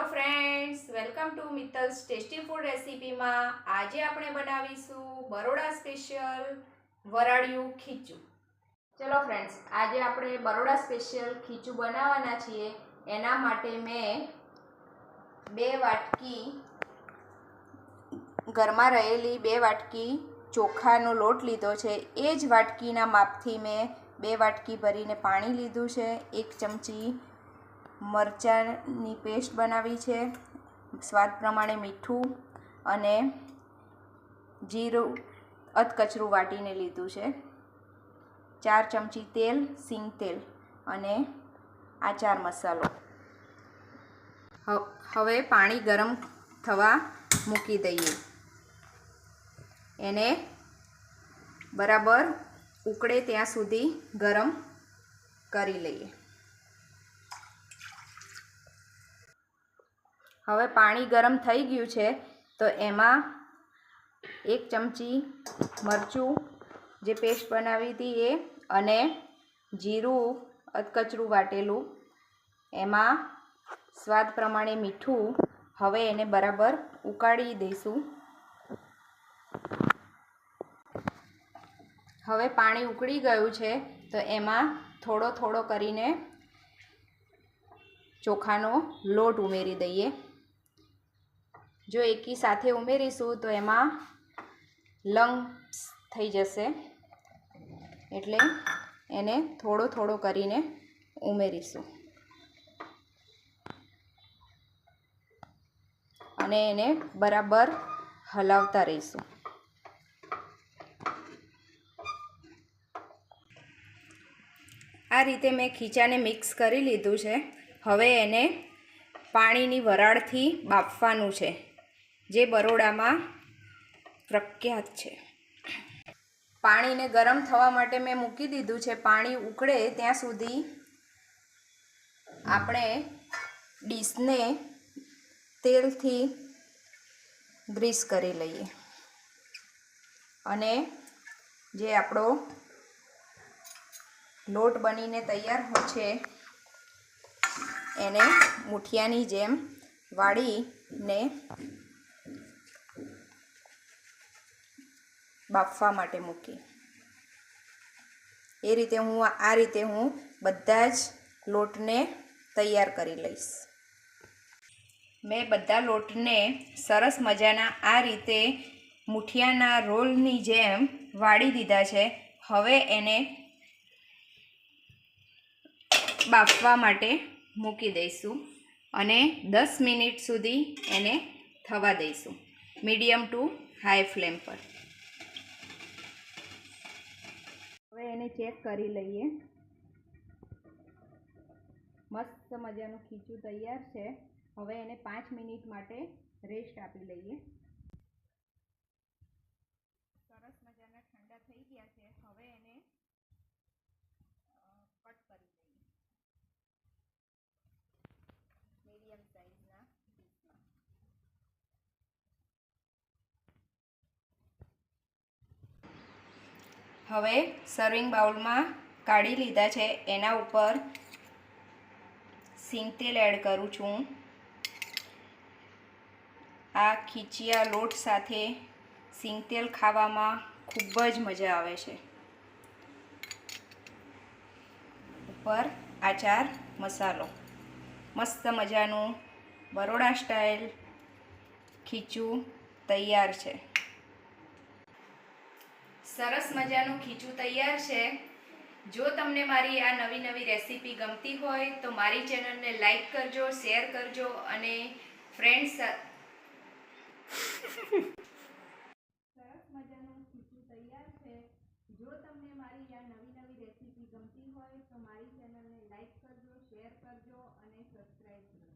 Friends, welcome to Mittal's tasty food recipe में आज આપણે બનાવીશું બરોડા સ્પેશિયલ વરાળિયું ખીચું। ચલો ફ્રેન્ડ્સ, આજે આપણે બરોડા સ્પેશિયલ ખીચું બનાવવાના છીએ। એના માટે મેં 2 વાટકી ઘરમાં રહેલી 2 વાટકી ચોખાનો લોટ લીધો છે। એ જ વાટકીના માપથી મેં 2 વાટકી ભરીને પાણી લીધું છે। 1 ચમચી મરચાંની પેસ્ટ બનાવી છે, સ્વાદ પ્રમાણે મીઠું અને જીરું અધકચરું વાટીને લીધું છે, 4 ચમચી તેલ, સિંગ તેલ અને આચાર મસાલો। હવે પાણી ગરમ થવા મૂકી દઈએ, એને બરાબર ઉકળે ત્યાં સુધી ગરમ કરી લઈએ। હવે પાણી ગરમ થઈ ગયું છે તો એમાં 1 ચમચી મરચું જે પેસ્ટ બનાવી હતી એ અને જીરું અધકચરું વાટેલું, એમાં સ્વાદ પ્રમાણે મીઠું। હવે એને બરાબર ઉકાળી દઈશું। હવે પાણી ઉકળી ગયું છે તો એમાં થોડો થોડો કરીને ચોખાનો લોટ ઉમેરી દઈએ। જો એકી સાથે ઉમેરીશું તો એમાં લમ્સ થઈ જશે, એટલે એને થોડો થોડો કરીને ઉમેરીશું અને એને બરાબર હલાવતા રહીશું। આ રીતે મેં ખીચાને મિક્સ કરી લીધું છે। હવે એને પાણીની વરાળથી બાફવાનું છે, જે બરોડામાં પ્રખ્યાત છે। પાણીને ગરમ થવા માટે મેં મૂકી દીધું છે। પાણી ઉકળે ત્યાં સુધી આપણે ડીશને તેલથી ગ્રીસ કરી લઈએ અને જે આપણો લોટ બનીને તૈયાર છે એને મુઠિયાની જેમ વાળીને બાફવા માટે મૂકી। આ રીતે હું બધા જ લોટને તૈયાર કરી લઈશ। મેં બધા લોટને સરસ મજાના આ રીતે મુઠિયાના રોલની જેમ વાળી દીધા છે। હવે એને બાફવા માટે મૂકી દઈશું અને 10 મિનિટ સુધી એને થવા દઈશું, મીડિયમ ટુ હાઈ ફ્લેમ પર। હવે એને ચેક કરી લઈએ। મસ્ત મજાનું ખીચું તૈયાર છે। હવે એને 5 મિનિટ માટે રેસ્ટ આપી લઈએ। સરસ મજાના ઠંડા થઈ ગયા છે। હવે એને કટ કરી લઈએ મીડિયમ સાઈઝના પીસમાં। હવે સર્વિંગ બાઉલમાં કાઢી લીધા છે। એના ઉપર સિંગ તેલ એડ કરું છું। આ ખીચિયા લોટ સાથે સિંગ તેલ ખાવામાં ખૂબ જ મજા આવે છે। ઉપર આચાર મસાલો, મસ્ત મજાનું બરોડા સ્ટાઇલ ખીચું તૈયાર છે। સરસ મજાનું ખીચું તૈયાર છે। જો તમને મારી આ નવી નવી રેસીપી ગમતી હોય તો મારી ચેનલને લાઈક કરજો, શેર કરજો અને ફ્રેન્ડ્સ સરસ મજાનું ખીચું તૈયાર છે। જો તમને મારી આ નવી નવી રેસીપી ગમતી હોય તો મારી ચેનલને લાઈક કરજો, શેર કરજો અને સબસ્ક્રાઈબ કરજો।